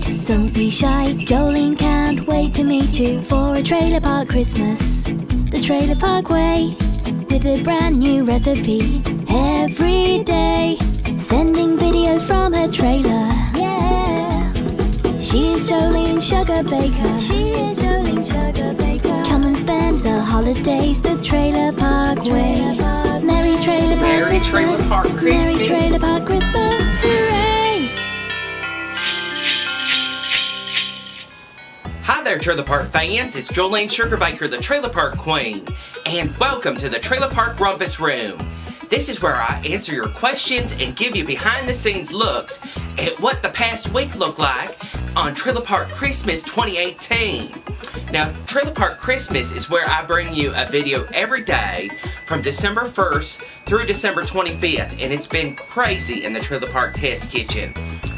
excited, don't be shy. Jolene can't wait to meet you for a trailer park Christmas. The Trailer Park Way, with a brand new recipe every day. Sending videos from her trailer. Yeah. She is Jolene Sugarbaker. She is Jolene Sugarbaker. Come and spend the holidays the Trailer Park Way. Merry Trailer Park Christmas. Merry Trailer Park Christmas. Hooray! Hi there, Trailer Park fans. It's Jolene Sugarbaker, the Trailer Park Queen, and welcome to the Trailer Park Rumpus Room. This is where I answer your questions and give you behind-the-scenes looks at what the past week looked like on Trailer Park Christmas 2018. Now, Trailer Park Christmas is where I bring you a video every day from December 1st through December 25th, and it's been crazy in the Trailer Park Test Kitchen.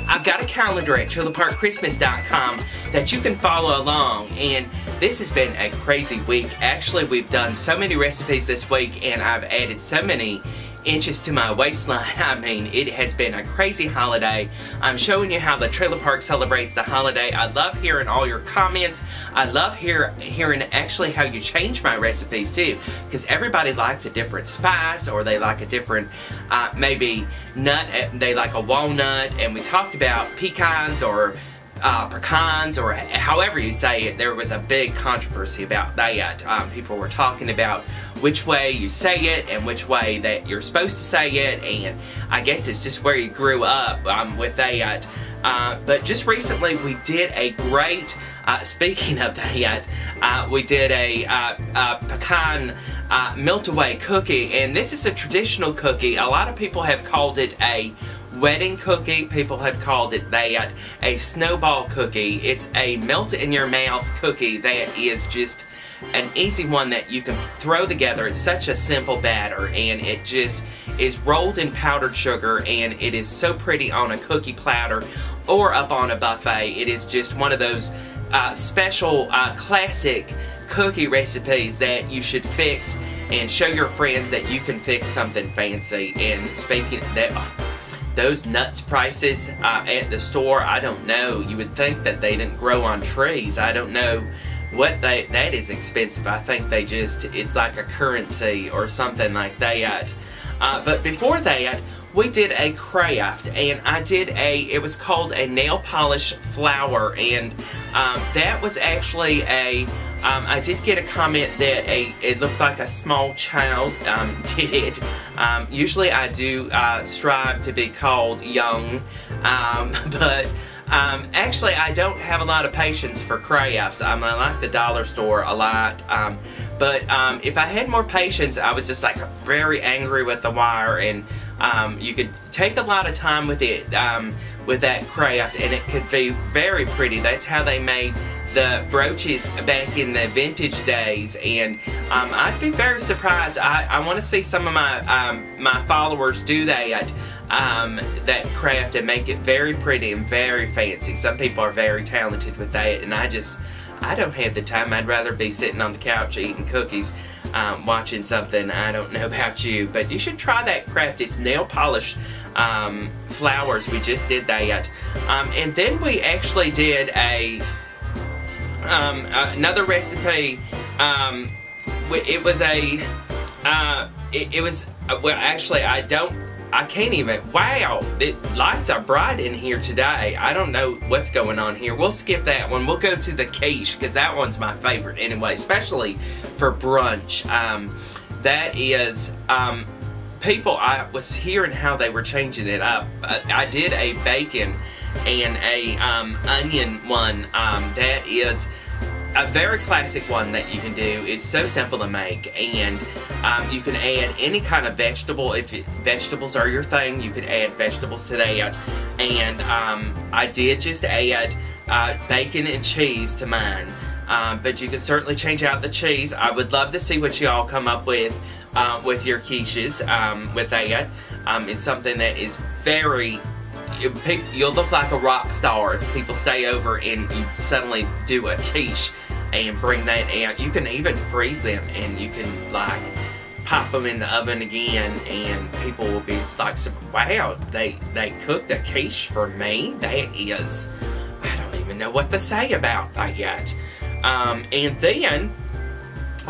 I've got a calendar at trailerparkchristmas.com that you can follow along, and this has been a crazy week. Actually, we've done so many recipes this week, and I've added so many inches to my waistline. I mean, it has been a crazy holiday. I'm showing you how the Trailer Park celebrates the holiday. I love hearing all your comments. I love hearing actually how you change my recipes too, because everybody likes a different spice, or they like a different maybe nut. They like a walnut, and we talked about pecans or pecans, or however you say it. There was a big controversy about that. People were talking about which way you say it and which way that you're supposed to say it, and I guess it's just where you grew up with that. But just recently we did a great, speaking of that, we did a pecan meltaway cookie, and this is a traditional cookie. A lot of people have called it a wedding cookie. People have called it that, a snowball cookie. It's a melt-in-your-mouth cookie that is just an easy one that you can throw together. It's such a simple batter, and it just is rolled in powdered sugar, and it is so pretty on a cookie platter or up on a buffet. It is just one of those special classic cookie recipes that you should fix and show your friends that you can fix something fancy. And speaking of that, those nuts prices at the store, I don't know. You would think that they didn't grow on trees. I don't know what that is expensive. I think they just, it's like a currency or something like that. But before that, we did a craft, and I did it was called a nail polish flower, and that was actually I did get a comment that it looked like a small child did it. Usually I do strive to be called young, but actually I don't have a lot of patience for crafts. I like the dollar store a lot, but if I had more patience, I was just like very angry with the wire, and you could take a lot of time with it, with that craft, and it could be very pretty. That's how they made the brooches back in the vintage days, and I'd be very surprised. I want to see some of my followers do that craft and make it very pretty and very fancy. Some people are very talented with that, and I don't have the time. I'd rather be sitting on the couch eating cookies, watching something. I don't know about you, but you should try that craft. It's nail polish flowers. We just did that, and then we actually did another recipe. It was well, actually I can't even, wow, lights are bright in here today. I don't know what's going on here. We'll skip that one. We'll go to the quiche, because that one's my favorite anyway, especially for brunch. That is, people, I was hearing how they were changing it up. I did a bacon and a onion one. That is a very classic one that you can do. It's so simple to make, and you can add any kind of vegetable. If vegetables are your thing, you could add vegetables to that. And I did just add bacon and cheese to mine, but you can certainly change out the cheese. I would love to see what you all come up with your quiches with that. It's something that is very, you'll look like a rock star if people stay over and you suddenly do a quiche and bring that out. You can even freeze them, and you can like pop them in the oven again, and people will be like, wow, they cooked a quiche for me? That is, I don't even know what to say about that yet. And then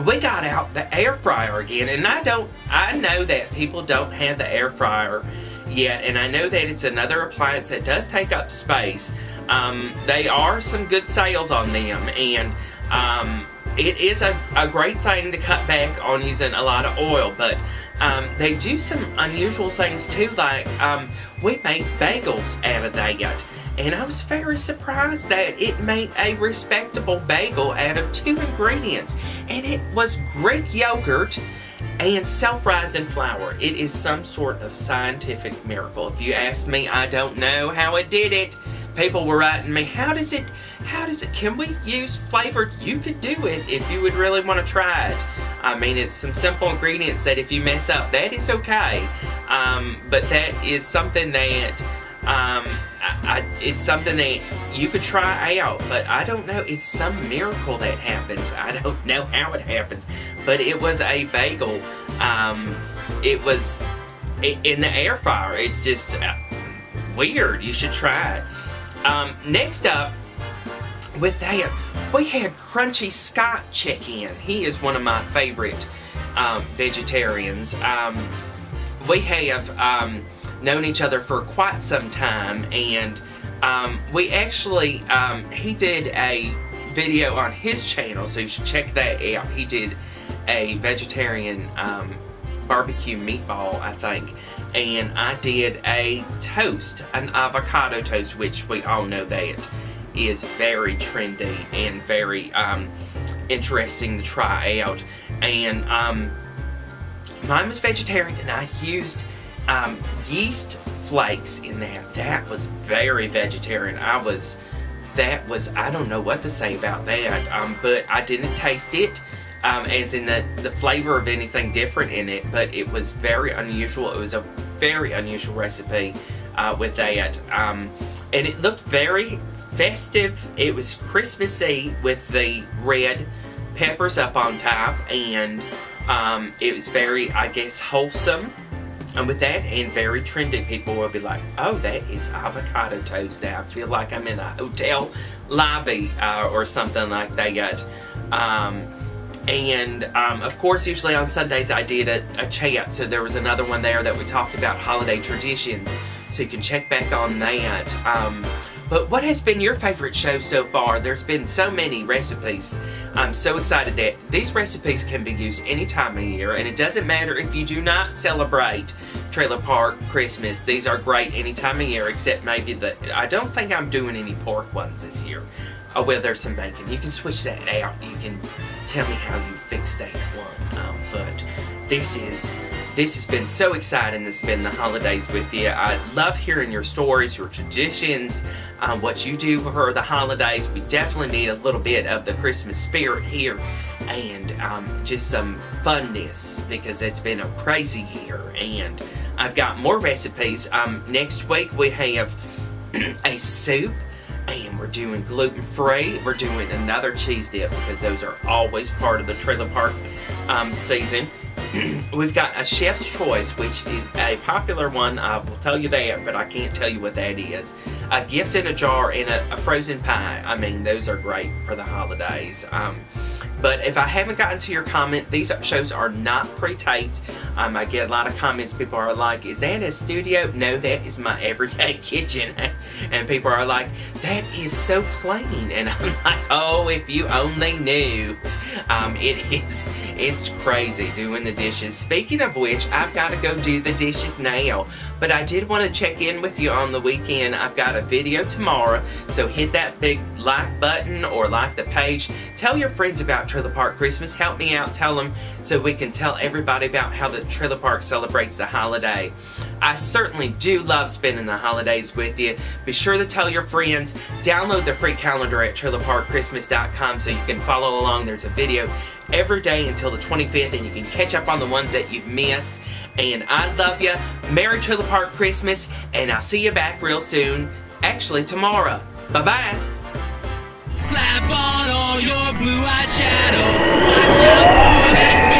we got out the air fryer again, and I know that people don't have the air fryer yet, and I know that it's another appliance that does take up space. They are some good sales on them, and it is a great thing to cut back on using a lot of oil, but they do some unusual things too, like we make bagels out of that. And I was very surprised that it made a respectable bagel out of 2 ingredients. And it was Greek yogurt and self-rising flour. It is some sort of scientific miracle. If you ask me, I don't know how it did it. People were writing me, how does it, can we use flavored? You could do it if you would really want to try it. I mean, it's some simple ingredients that if you mess up, that is okay. But that is something that, it's something that you could try out, but I don't know, it's some miracle that happens. I don't know how it happens, but it was a bagel. It was in the air fryer. It's just weird. You should try it. Next up, with that, we had Crunchy Scott check in. He is one of my favorite vegetarians. We have known each other for quite some time, and we actually, he did a video on his channel, so you should check that out. He did a vegetarian barbecue meatball, I think, and I did a toast, an avocado toast, which we all know that is very trendy and very interesting to try out. And mine was vegetarian, and I used yeast flakes in that. That was very vegetarian. I don't know what to say about that, but I didn't taste it as in the flavor of anything different in it, but it was very unusual. It was a very unusual recipe with that, and it looked very festive. It was Christmassy with the red peppers up on top, and it was very, I guess, wholesome. And with that, and very trendy, people will be like, oh, that is avocado toast. Now I feel like I'm in a hotel lobby or something like that. Of course, usually on Sundays I did a chat, so there was another one there that we talked about holiday traditions, so you can check back on that. But what has been your favorite show so far? There's been so many recipes. I'm so excited that these recipes can be used any time of year, and it doesn't matter if you do not celebrate Trailer Park Christmas. These are great any time of year, except maybe I don't think I'm doing any pork ones this year. Oh, well, there's some bacon. You can switch that out. You can tell me how you fix that one. But this has been so exciting to spend the holidays with you. I love hearing your stories, your traditions, what you do for the holidays. We definitely need a little bit of the Christmas spirit here, and just some funness, because it's been a crazy year. And I've got more recipes. Next week we have a soup, and we're doing gluten-free. We're doing another cheese dip, because those are always part of the Trailer Park season. We've got a chef's choice, which is a popular one. I will tell you that, but I can't tell you what that is. A gift in a jar and a frozen pie. I mean, those are great for the holidays. But if I haven't gotten to your comment, these shows are not pre-taped. I get a lot of comments. People are like, is that a studio? No, that is my everyday kitchen. And people are like, that is so plain. And I'm like, oh, if you only knew. It's crazy doing the dishes. Speaking of which, I've got to go do the dishes now. But I did want to check in with you on the weekend. I've got a video tomorrow, so hit that big like button or like the page. Tell your friends about Trailer Park Christmas. Help me out, tell them, so we can tell everybody about how the Trailer Park celebrates the holiday. I certainly do love spending the holidays with you. Be sure to tell your friends. Download the free calendar at trailerparkchristmas.com so you can follow along. There's a video every day until the 25th, and you can catch up on the ones that you've missed. And I love you. Merry Trailer Park Christmas, and I'll see you back real soon. Actually, tomorrow. Bye-bye. Slap on all your blue eyeshadow. Watch out for that